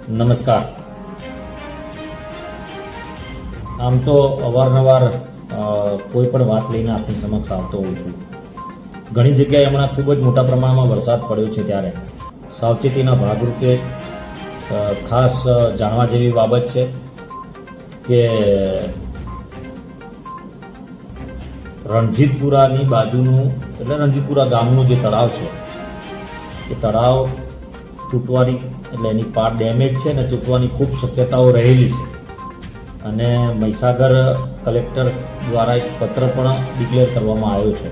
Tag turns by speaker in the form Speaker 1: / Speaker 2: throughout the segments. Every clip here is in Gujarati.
Speaker 1: નમસ્કાર. આમ તો અવારનવાર કોઈ પણ વાત લઈને આપની સમક્ષ આવતો હોઉં છું. ઘણી જગ્યાએ હમણાં ખૂબ જ મોટા પ્રમાણમાં વરસાદ પડ્યો છે, ત્યારે સાવચેતીના ભાગરૂપે ખાસ જાણવા જેવી બાબત છે કે રણજીતપુરાની બાજુનું એટલે રણજીતપુરા ગામનું જે તળાવ છે એ તળાવ તૂટવાની એટલે એની પાર્ટ ડેમેજ છે અને તૂટવાની ખૂબ શક્યતાઓ રહેલી છે. અને મહીસાગર કલેક્ટર દ્વારા એક પત્ર પણ ડિક્લેર કરવામાં આવ્યો છે.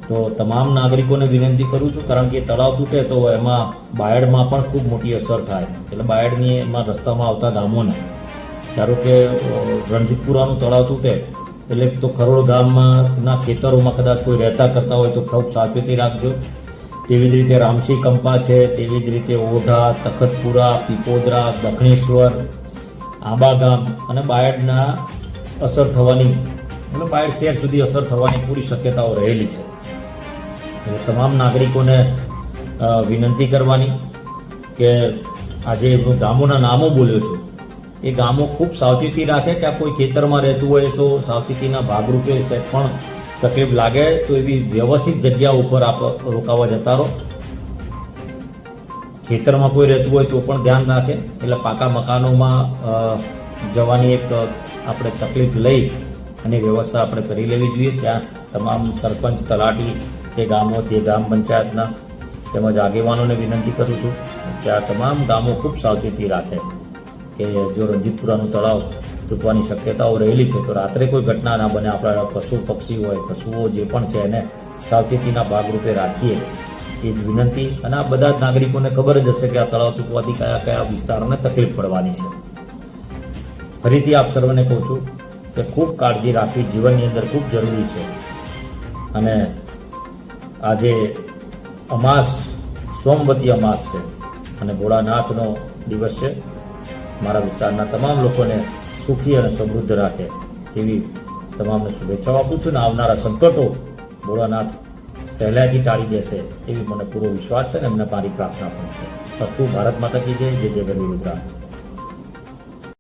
Speaker 1: તો તમામ નાગરિકોને વિનંતી કરું છું, કારણ કે તળાવ તૂટે તો એમાં બાયડમાં પણ ખૂબ મોટી અસર થાય. એટલે બાયડની એમાં રસ્તામાં આવતા ગામોને, ધારો કે રણજીતપુરાનું તળાવ તૂટે એટલે તો ખરોડ ગામના ખેતરોમાં કદાચ કોઈ રહેતા કરતા હોય તો ખૂબ સાવચેતી રાખજો. તેવી જ રીતે રામસી કંપા છે, તેવી જ રીતે ઓઢા, તખતપુરા, પીપોદરા, દક્ષિણેશ્વર, આંબા ગામ અને બાયડના અસર થવાની એટલે બાયડ શહેર સુધી અસર થવાની પૂરી શક્યતાઓ રહેલી છે. તમામ નાગરિકોને વિનંતી કરવાની કે આજે ગામોના નામો બોલ્યો છું, એ ગામો ખૂબ સાવચેતી રાખે કે આ કોઈ ખેતરમાં રહેતું હોય તો સાવચેતીના ભાગરૂપે પણ તકલીફ લાગે તો એવી વ્યવસ્થિત જગ્યા ઉપર આપ રોકાવા જતા રહો. ખેતરમાં કોઈ રહેતું હોય તો પણ ધ્યાન રાખે. એટલે પાકા મકાનોમાં જવાની એક આપણે તકલીફ લઈ અને વ્યવસ્થા આપણે કરી લેવી જોઈએ. ત્યાં તમામ સરપંચ, તલાટી, તે ગામો, તે ગ્રામ પંચાયતના તેમજ આગેવાનોને વિનંતી કરું છું કે આ તમામ ગામો ખૂબ સાવચેતી રાખે કે જો રણજીતપુરાનું તળાવ તૂટવાની શક્યતાઓ રહેલી છે તો રાત્રે કોઈ ઘટના ના બને. આપણા પશુ પક્ષી હોય, પશુઓ જે પણ છે એને સાવચેતીના ભાગરૂપે રાખીએ એ જ વિનંતી. અને આ બધા જ નાગરિકોને ખબર જ હશે કે આ તળાવ તૂટવાથી કયા કયા વિસ્તારોને તકલીફ પડવાની છે. ફરીથી આપ સર્વને કહું છું કે ખૂબ કાળજી રાખવી જીવનની અંદર ખૂબ જરૂરી છે. અને આજે અમાસ, સોમવતી અમાસ છે અને ભોળાનાથનો દિવસ છે. મારા વિસ્તારના તમામ લોકોને સુખી અને સમૃદ્ધ રાખે તેવી તમામને શુભેચ્છાઓ આપું છું. ને આવનારા સંકટો ભોળાનાથ સહેલાઈથી ટાળી દેશે એવી મને પૂરો વિશ્વાસ છે અને એમને મારી પ્રાર્થના પણ છે. અસ્તુ. ભારત માતા કી જય. જય જય ગરવી રુદ્રા.